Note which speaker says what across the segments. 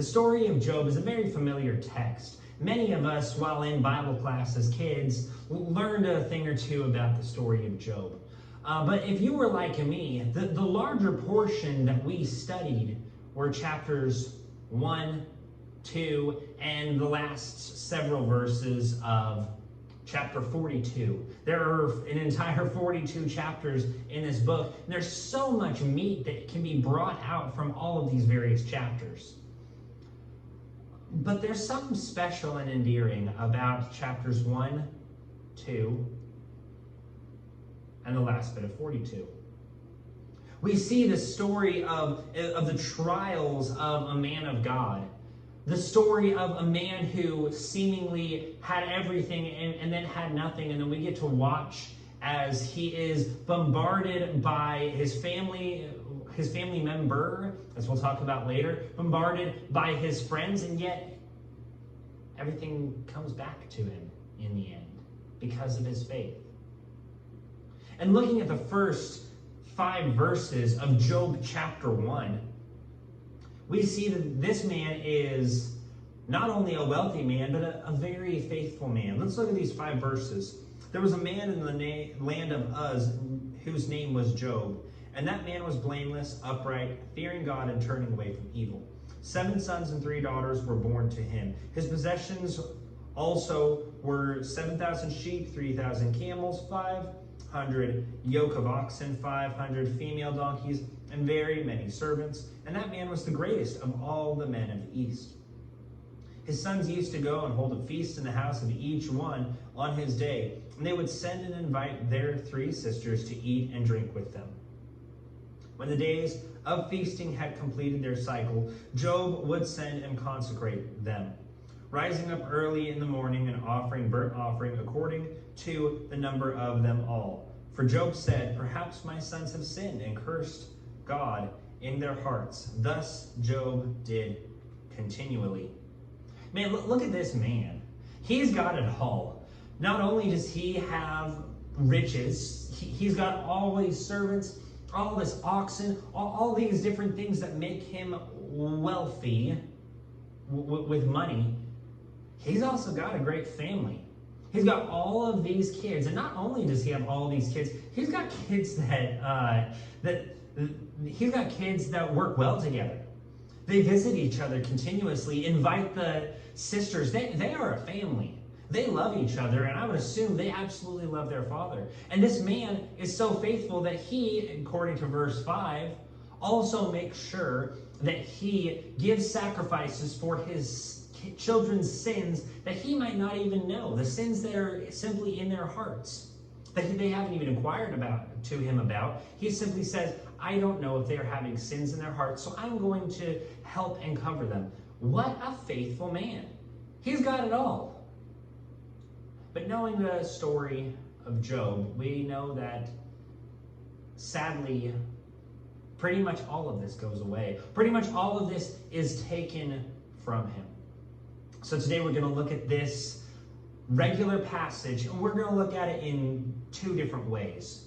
Speaker 1: The story of Job is a very familiar text. Many of us, while in Bible class as kids, learned a thing or two about the story of Job. But if you were like me, the larger portion that we studied were chapters 1, 2, and the last several verses of chapter 42. There are an entire 42 chapters in this book. And there's so much meat that can be brought out from all of these various chapters. But there's something special and endearing about chapters 1, 2, and the last bit of 42. We see the story of the trials of a man of God. The story of a man who seemingly had everything and then had nothing. And then we get to watch as he is bombarded by his family member, as we'll talk about later, bombarded by his friends, and yet everything comes back to him in the end because of his faith. And looking at the first 5 verses of Job chapter 1, we see that this man is not only a wealthy man, but a very faithful man. Let's look at these 5 verses. There was a man in the land of Uz whose name was Job. And that man was blameless, upright, fearing God and turning away from evil. 7 sons and 3 daughters were born to him. His possessions also were 7,000 sheep, 3,000 camels, 500 yoke of oxen, 500 female donkeys, and very many servants. And that man was the greatest of all the men of the east. His sons used to go and hold a feast in the house of each one on his day. And they would send and invite their 3 sisters to eat and drink with them. When the days of feasting had completed their cycle, Job would send and consecrate them, rising up early in the morning and offering burnt offering according to the number of them all. For Job said, "Perhaps my sons have sinned and cursed God in their hearts." Thus Job did continually. Man, look at this man. He's got it all. Not only does he have riches, he's got all these servants, all this oxen, all these different things that make him wealthy with money. He's also got a great family. He's got all of these kids, and not only does he have all these kids, he's got kids that work well together. They visit each other continuously, invite the sisters. They are a family. They love each other, and I would assume they absolutely love their father. And this man is so faithful that he, according to verse 5, also makes sure that he gives sacrifices for his children's sins that he might not even know, the sins that are simply in their hearts, that they haven't even inquired to him about. He simply says, I don't know if they're having sins in their hearts, so I'm going to help and cover them. What a faithful man. He's got it all. But knowing the story of Job, we know that sadly, pretty much all of this goes away. Pretty much all of this is taken from him. So today we're going to look at this regular passage, and we're going to look at it in 2 different ways.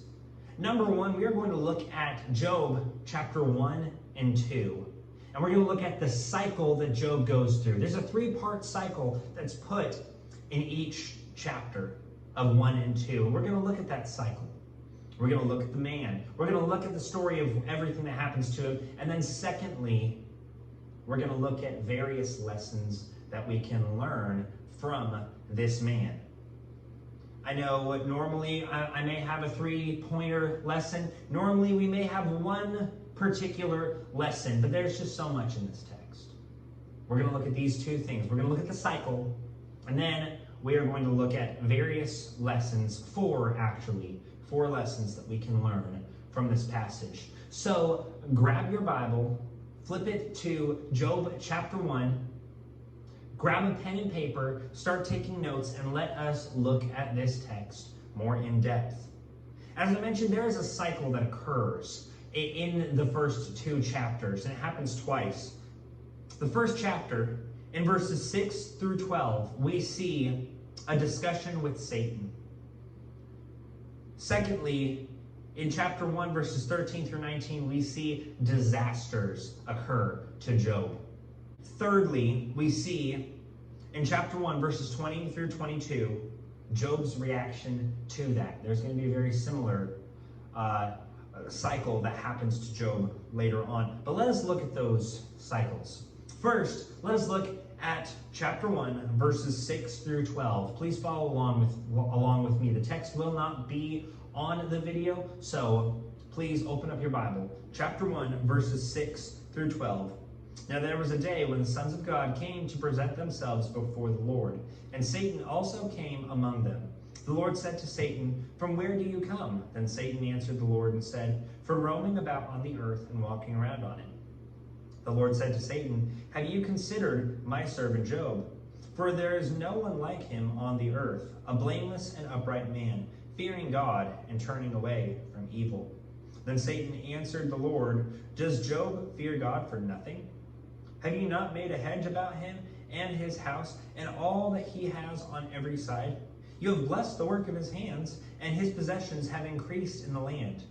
Speaker 1: Number 1, we are going to look at Job chapter 1 and 2. And we're going to look at the cycle that Job goes through. There's a 3-part cycle that's put in each chapter of 1 and 2. And we're going to look at that cycle. We're going to look at the man. We're going to look at the story of everything that happens to him. And then secondly, we're going to look at various lessons that we can learn from this man. I know normally I may have a 3-pointer lesson. Normally we may have one particular lesson, but there's just so much in this text. We're going to look at these 2 things. We're going to look at the cycle, and then we are going to look at various lessons, 4 lessons that we can learn from this passage. So grab your Bible, flip it to Job chapter 1, grab a pen and paper, start taking notes, and let us look at this text more in depth. As I mentioned, there is a cycle that occurs in the first 2 chapters, and it happens twice. The first chapter, in verses 6 through 12, we see a discussion with Satan. Secondly, in chapter 1, verses 13 through 19, we see disasters occur to Job. Thirdly, we see in chapter 1, verses 20 through 22, Job's reaction to that. There's going to be a very similar cycle that happens to Job later on. But let us look at those cycles. First, let us look at chapter 1, verses 6 through 12. Please follow along with me. The text will not be on the video, so please open up your Bible. Chapter 1, verses 6 through 12. Now there was a day when the sons of God came to present themselves before the Lord, and Satan also came among them. The Lord said to Satan, "From where do you come?" Then Satan answered the Lord and said, "From roaming about on the earth and walking around on it." The Lord said to Satan, "Have you considered my servant Job? For there is no one like him on the earth, a blameless and upright man, fearing God and turning away from evil." Then Satan answered the Lord, "Does Job fear God for nothing? Have you not made a hedge about him and his house and all that he has on every side? You have blessed the work of his hands, and his possessions have increased in the land.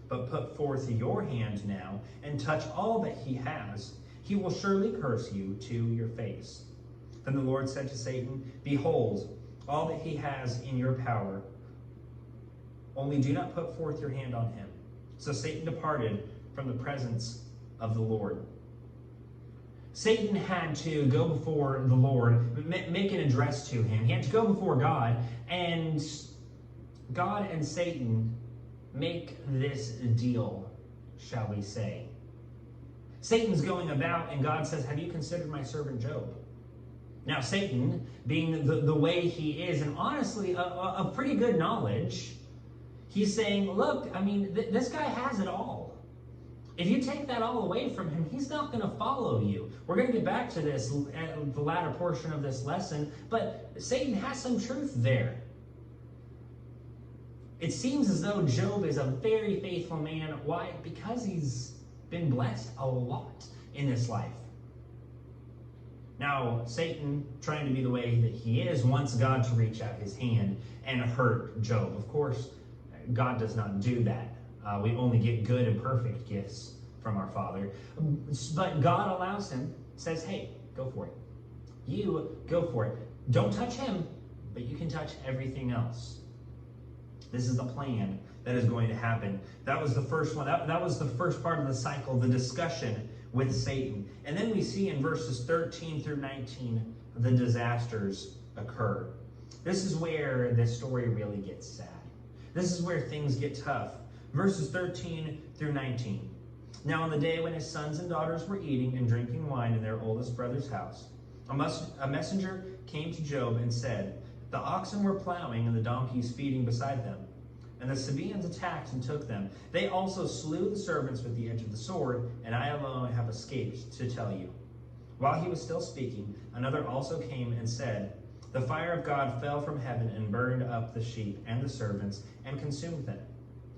Speaker 1: But put forth your hand now and touch all that he has. He will surely curse you to your face." Then the Lord said to Satan, "Behold, all that he has in your power, only do not put forth your hand on him." So Satan departed from the presence of the Lord. Satan had to go before the Lord, make an address to him. He had to go before God, and God and Satan make this deal, shall we say. Satan's going about, and God says, "Have you considered my servant Job?" Now, Satan, being the way he is, and honestly, a pretty good knowledge, he's saying, "Look, I mean, this guy has it all. If you take that all away from him, he's not going to follow you." We're going to get back to this at the latter portion of this lesson, but Satan has some truth there. It seems as though Job is a very faithful man. Why? Because he's been blessed a lot in this life. Now, Satan, trying to be the way that he is, wants God to reach out his hand and hurt Job. Of course, God does not do that. We only get good and perfect gifts from our Father. But God allows him, says, "Hey, go for it. You go for it. Don't touch him, but you can touch everything else." This is the plan that is going to happen. That was the first one. That was the first part of the cycle, the discussion with Satan. And then we see in verses 13 through 19, the disasters occur. This is where this story really gets sad. This is where things get tough. Verses 13 through 19. Now on the day when his sons and daughters were eating and drinking wine in their oldest brother's house, a messenger came to Job and said, "The oxen were plowing and the donkeys feeding beside them. And the Sabaeans attacked and took them. They also slew the servants with the edge of the sword, and I alone have escaped to tell you." While he was still speaking, another also came and said, "The fire of God fell from heaven and burned up the sheep and the servants and consumed them.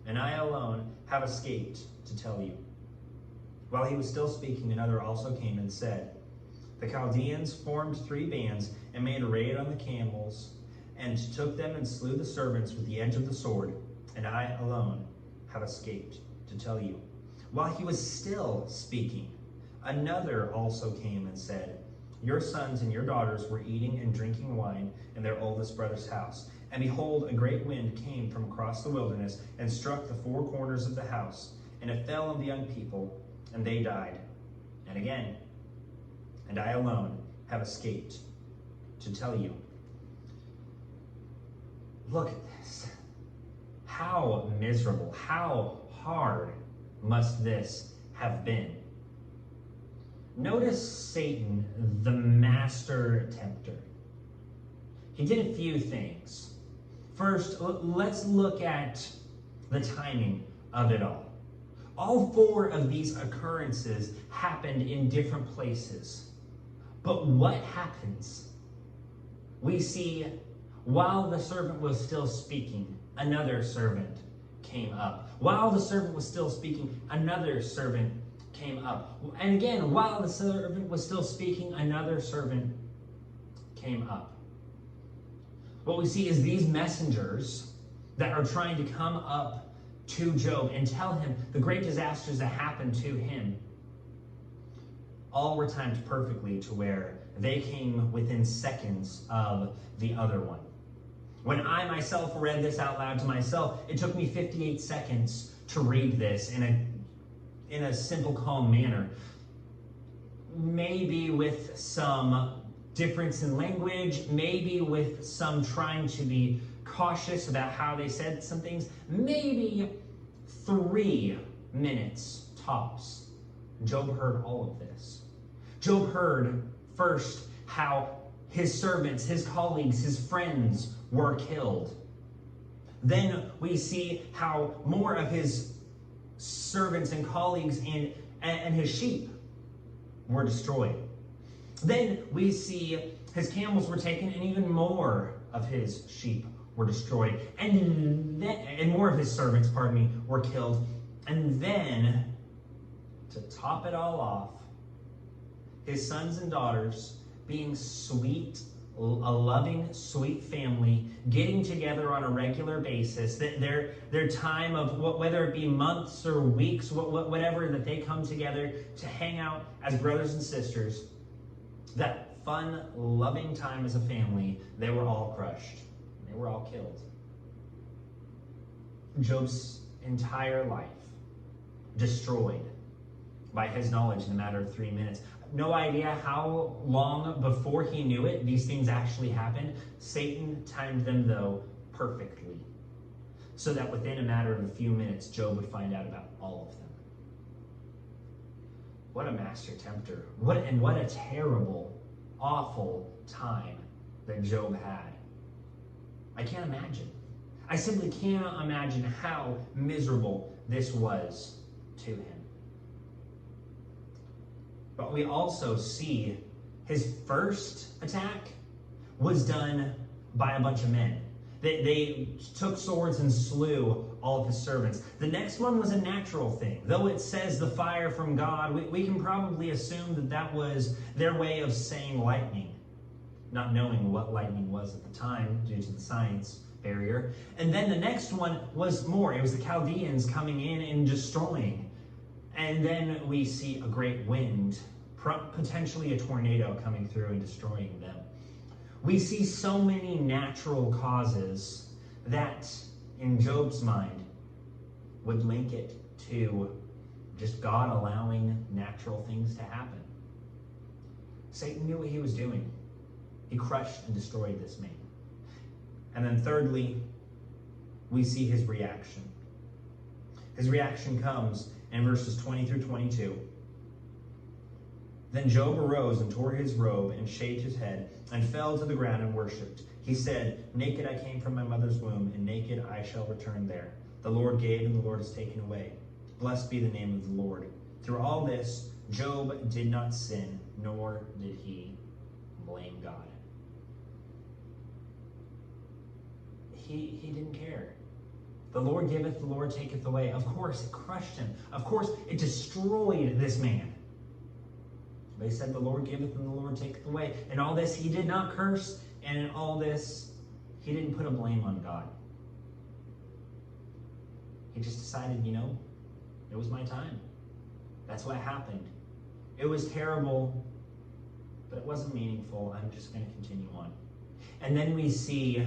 Speaker 1: And I alone have escaped to tell you." While he was still speaking, another also came and said, "The Chaldeans formed 3 bands and made a raid on the camels and took them and slew the servants with the edge of the sword, and I alone have escaped to tell you." While he was still speaking, another also came and said, "Your sons and your daughters were eating and drinking wine in their oldest brother's house. And behold, a great wind came from across the wilderness and struck the 4 corners of the house, and it fell on the young people, and they died. And again, and I alone have escaped to tell you." Look at this. How miserable, how hard must this have been? Notice Satan, the master tempter. He did a few things. First, let's look at the timing of it all. All 4 of these occurrences happened in different places. But what happens? We see, while the servant was still speaking, another servant came up. While the servant was still speaking, another servant came up. And again, while the servant was still speaking, another servant came up. What we see is these messengers that are trying to come up to Job and tell him the great disasters that happened to him. all were timed perfectly to where they came within seconds of the other one. When I myself read this out loud to myself, it took me 58 seconds to read this in a simple, calm manner. Maybe with some difference in language, maybe with some trying to be cautious about how they said some things, maybe 3 minutes tops. Job heard all of this. Job heard first how his servants, his colleagues, his friends were killed. Then we see how more of his servants and colleagues and his sheep were destroyed. Then we see his camels were taken, and even more of his sheep were destroyed, and more of his servants, were killed. And then, to top it all off, his sons and daughters, being a loving, sweet family, getting together on a regular basis, their time of whether it be months or weeks, whatever, that they come together to hang out as brothers and sisters, that fun, loving time as a family, they were all crushed. They were all killed. Job's entire life destroyed by his knowledge in a matter of 3 minutes. No idea how long before he knew it these things actually happened. Satan timed them, though, perfectly, so that within a matter of a few minutes, Job would find out about all of them. What a master tempter. What a terrible, awful time that Job had. I can't imagine. I simply cannot imagine how miserable this was to him. But we also see his first attack was done by a bunch of men. They took swords and slew all of his servants. The next one was a natural thing. Though it says the fire from God, we can probably assume that was their way of saying lightning, not knowing what lightning was at the time due to the science barrier. And then the next one was more. It was the Chaldeans coming in and destroying. And then we see a great wind, potentially a tornado coming through and destroying them. We see so many natural causes that, in Job's mind, would link it to just God allowing natural things to happen. Satan knew what he was doing. He crushed and destroyed this man. And then thirdly, we see his reaction. His reaction comes in verses 20 through 22. Then Job arose and tore his robe and shaved his head and fell to the ground and worshipped. He said, "Naked I came from my mother's womb, and naked I shall return there. The Lord gave, and the Lord has taken away. Blessed be the name of the Lord." Through all this, Job did not sin, nor did he blame God. He didn't care. The Lord giveth, the Lord taketh away. Of course, it crushed him. Of course, it destroyed this man. They said, "The Lord giveth and the Lord taketh away." In all this, he did not curse. And in all this, he didn't put a blame on God. He just decided, it was my time. That's what happened. It was terrible, but it wasn't meaningful. I'm just going to continue on. And then we see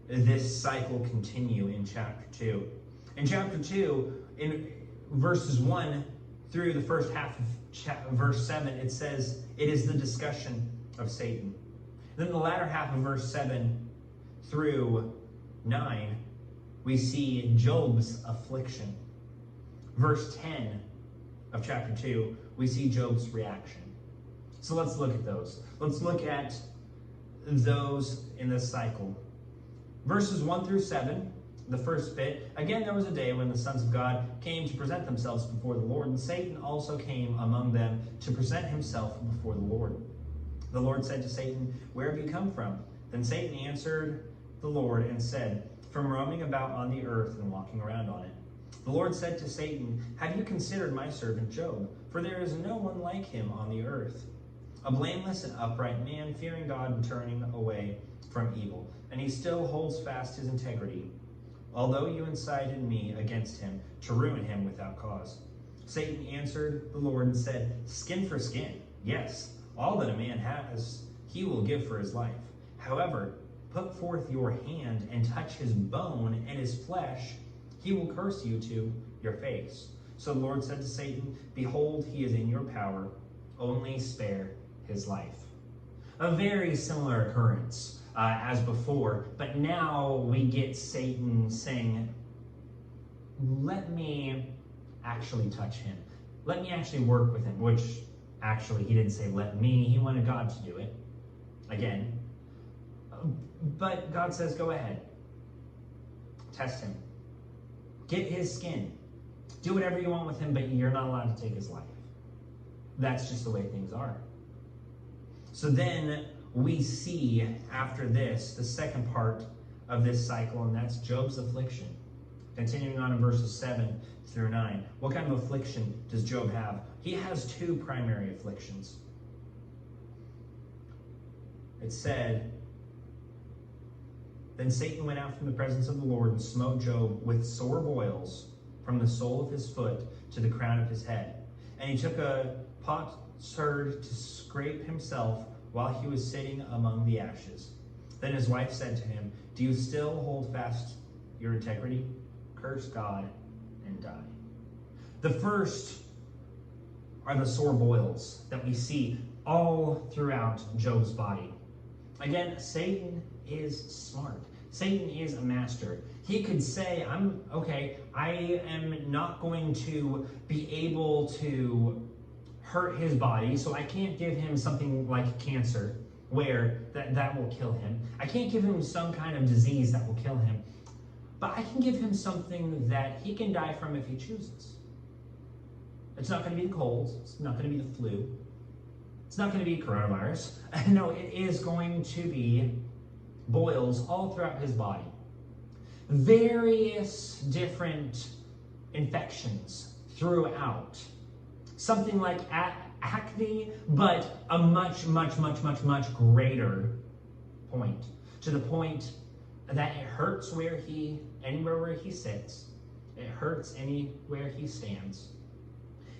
Speaker 1: this cycle continue in chapter 2. In chapter 2, in verses 1 through the first half of verse 7, it says it is the discussion of Satan. Then the latter half of verse 7 through 9, we see Job's affliction. Verse 10 of chapter 2, we see Job's reaction. So let's look at those. Let's look at those in this cycle. Verses 1 through 7, the first bit. Again, there was a day when the sons of God came to present themselves before the Lord, and Satan also came among them to present himself before the Lord. The Lord said to Satan, "Where have you come from?" Then Satan answered the Lord and said, "From roaming about on the earth and walking around on it." The Lord said to Satan, "Have you considered my servant Job? For there is no one like him on the earth, a blameless and upright man, fearing God and turning away from evil. And he still holds fast his integrity, although you incited me against him to ruin him without cause." Satan answered the Lord and said, "Skin for skin. Yes, all that a man has, he will give for his life. However, put forth your hand and touch his bone and his flesh, he will curse you to your face." So the Lord said to Satan, "Behold, he is in your power. Only spare his life." A very similar occurrence as before, but now we get Satan saying, "Let me actually touch him. Let me actually work with him," which actually he didn't say let me, he wanted God to do it again. But God says, go ahead. Test him. Get his skin. Do whatever you want with him, but you're not allowed to take his life. That's just the way things are. So then we see after this, the second part of this cycle, and that's Job's affliction. Continuing on in verses 7 through 9. What kind of affliction does Job have? He has two primary afflictions. It said, "Then Satan went out from the presence of the Lord and smote Job with sore boils from the sole of his foot to the crown of his head. And he took a potsherd to scrape himself while he was sitting among the ashes. Then his wife said to him, 'Do you still hold fast your integrity? Curse God and die.'" The first are the sore boils that we see all throughout Job's body. Again, Satan is smart. Satan is a master. He could say, I am not going to be able to hurt his body, so I can't give him something like cancer where that will kill him. I can't give him some kind of disease that will kill him, but I can give him something that he can die from if he chooses. It's not going to be the colds. It's not going to be the flu. It's not going to be coronavirus. No, it is going to be boils all throughout his body. Various different infections throughout. Something like acne, but a much, much, much, much, much greater point. To the point that it hurts anywhere where he sits. It hurts anywhere he stands.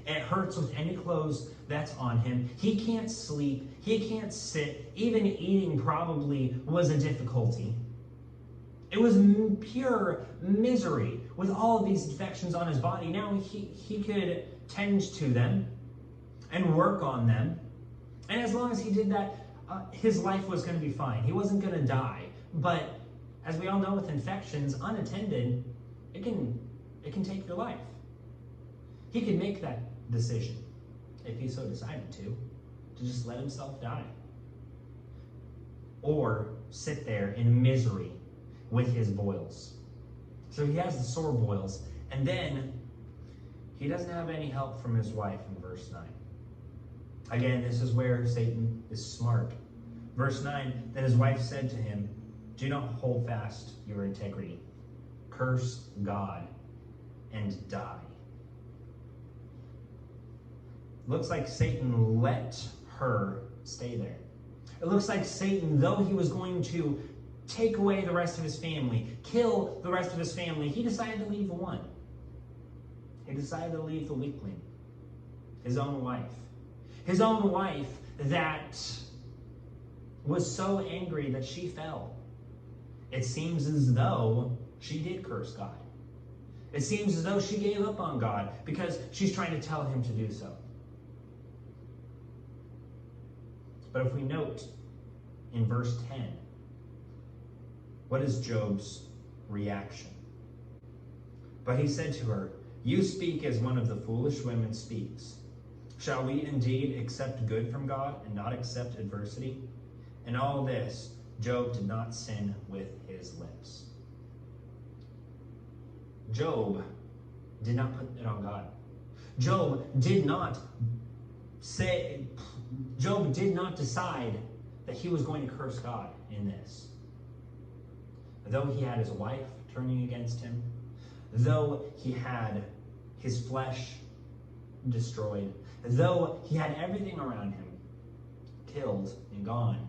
Speaker 1: It hurts with any clothes that's on him. He can't sleep. He can't sit. Even eating probably was a difficulty. It was pure misery with all of these infections on his body. Now he could tend to them and work on them. And as long as he did that, his life was going to be fine. He wasn't going to die. But as we all know with infections, unattended, it can take your life. He could make that decision, if he so decided to just let himself die. Or sit there in misery with his boils. So he has the sore boils, and then he doesn't have any help from his wife in verse 9. Again, this is where Satan is smart. Verse 9, "Then his wife said to him, 'Do not hold fast your integrity. Curse God and die.'" Looks like Satan let her stay there. It looks like Satan, though he was going to take away the rest of his family, kill the rest of his family, he decided to leave the one. He decided to leave the weakling, his own wife. His own wife that was so angry that she fell. It seems as though she did curse God. It seems as though she gave up on God because she's trying to tell him to do so. But if we note in verse 10, what is Job's reaction? But he said to her, "You speak as one of the foolish women speaks. Shall we indeed accept good from God and not accept adversity?" In all this, Job did not sin with his lips. Job did not put it on God. Job did not decide that he was going to curse God in this. Though he had his wife turning against him, though he had his flesh destroyed, though he had everything around him killed and gone,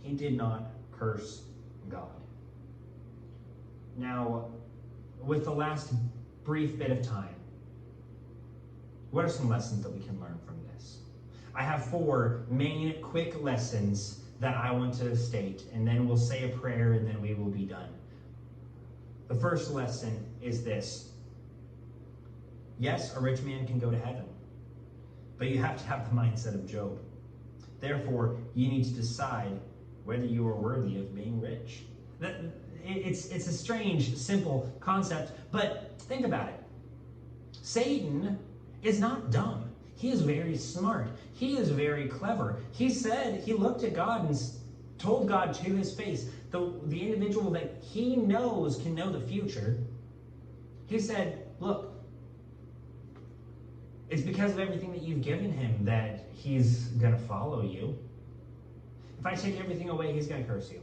Speaker 1: he did not curse God. Now, with the last brief bit of time, What are some lessons that we can learn from this? I have 4 main quick lessons that I want to state, and then we'll say a prayer and then we will be done. The first lesson is this. Yes, a rich man can go to heaven, but you have to have the mindset of Job. Therefore, you need to decide whether you are worthy of being rich. It's a strange, simple concept, but think about it. Satan is not dumb. He is very smart. He is very clever. He looked at God and told God to his face, the individual that he knows can know the future, he said, look, it's because of everything that you've given him that he's going to follow you. If I take everything away, he's going to curse you.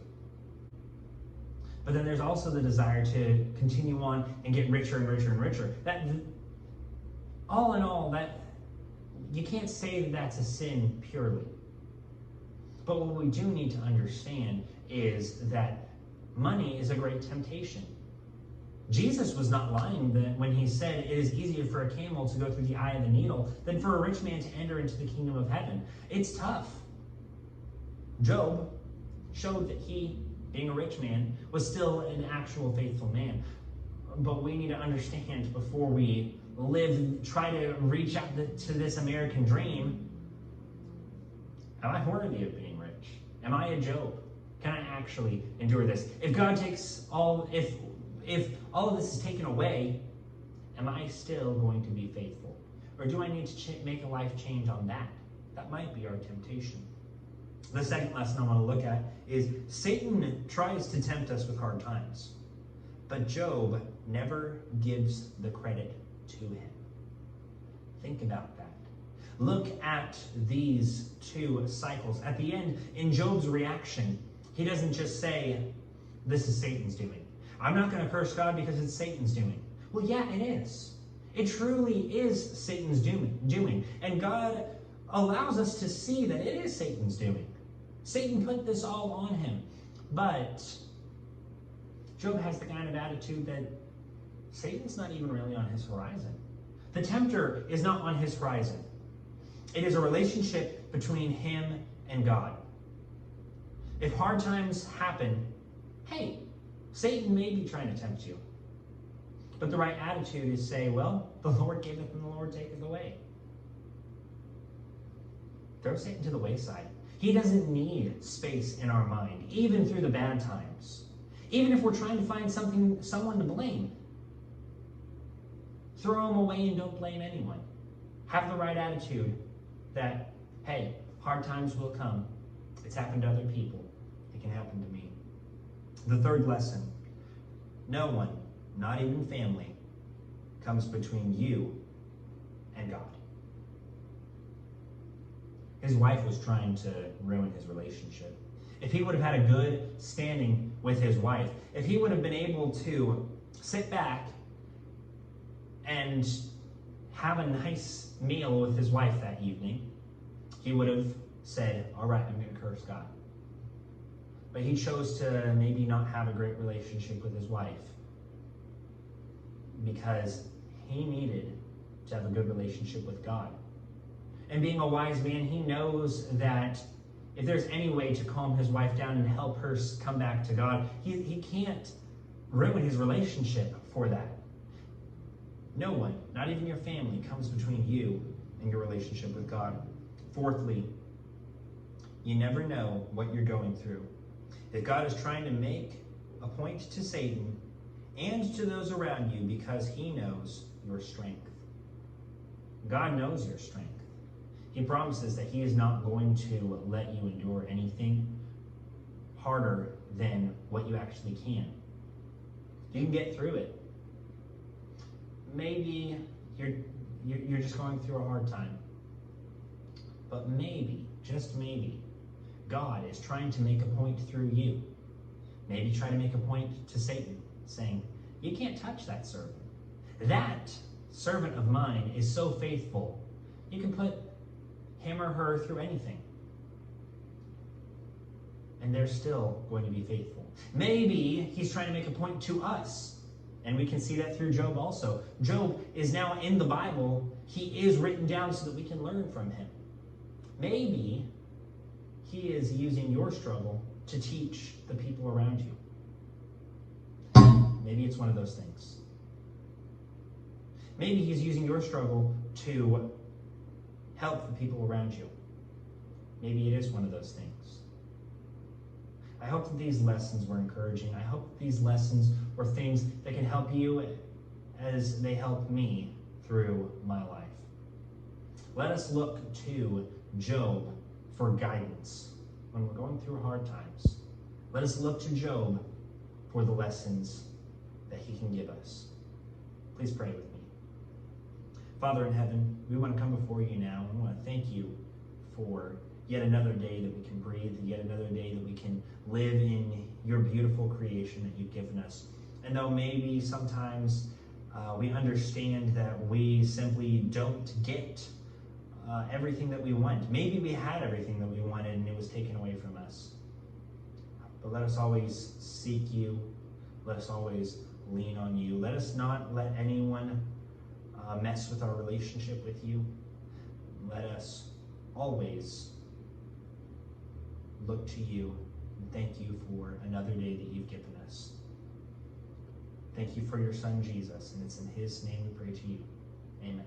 Speaker 1: But then there's also the desire to continue on and get richer and richer and richer. That, all in all, that you can't say that that's a sin purely. But what we do need to understand is that money is a great temptation. Jesus was not lying when he said it is easier for a camel to go through the eye of the needle than for a rich man to enter into the kingdom of heaven. It's tough. Job showed that he, being a rich man, was still an actual faithful man. But we need to understand before we try to reach out to this American dream, am I worthy of being rich? Am I a Job? Can I actually endure this? If God takes if all of this is taken away, am I still going to be faithful? Or do I need to make a life change on that? That might be our temptation. The second lesson I want to look at is Satan tries to tempt us with hard times, but Job never gives the credit to him. Think about that. Look at these 2 cycles. At the end, in Job's reaction, he doesn't just say, this is Satan's doing. I'm not going to curse God because it's Satan's doing. Well, yeah, it is. It truly is Satan's doing. And God allows us to see that it is Satan's doing. Satan put this all on him. But Job has the kind of attitude that Satan's not even really on his horizon. The tempter is not on his horizon. It is a relationship between him and God. If hard times happen, hey, Satan may be trying to tempt you. But the right attitude is say, well, the Lord giveth and the Lord taketh away. Throw Satan to the wayside. He doesn't need space in our mind, even through the bad times. Even if we're trying to find someone to blame. Throw him away and don't blame anyone. Have the right attitude that, hey, hard times will come. It's happened to other people. It can happen to me. The third lesson, no one, not even family, comes between you and God. His wife was trying to ruin his relationship. If he would have had a good standing with his wife, if he would have been able to sit back and have a nice meal with his wife that evening, he would have said, all right, I'm going to curse God. But he chose to maybe not have a great relationship with his wife because he needed to have a good relationship with God. And being a wise man, he knows that if there's any way to calm his wife down and help her come back to God, he can't ruin his relationship for that. No one, not even your family, comes between you and your relationship with God. Fourthly, you never know what you're going through. If God is trying to make a point to Satan and to those around you because he knows your strength. God knows your strength. He promises that he is not going to let you endure anything harder than what you actually can. You can get through it. Maybe you're just going through a hard time. But maybe, just maybe, God is trying to make a point through you. Maybe try to make a point to Satan, saying, you can't touch that servant. That servant of mine is so faithful, you can put him or her through anything. And they're still going to be faithful. Maybe he's trying to make a point to us. And we can see that through Job also. Job is now in the Bible. He is written down so that we can learn from him. Maybe he is using your struggle to teach the people around you. Maybe it's one of those things. Maybe he's using your struggle to help the people around you. Maybe it is one of those things. I hope that these lessons were encouraging. I hope that these lessons were things that can help you as they help me through my life. Let us look to Job for guidance when we're going through hard times. Let us look to Job for the lessons that he can give us. Please pray with me. Father in heaven, we want to come before you now. We want to thank you for yet another day that we can breathe, yet another day that we can live in your beautiful creation that you've given us. And though maybe sometimes we understand that we simply don't get everything that we want. Maybe we had everything that we wanted and it was taken away from us. But let us always seek you. Let us always lean on you. Let us not let anyone mess with our relationship with you. Let us always look to you and thank you for another day that you've given us. Thank you for your son, Jesus, and it's in his name we pray to you. Amen.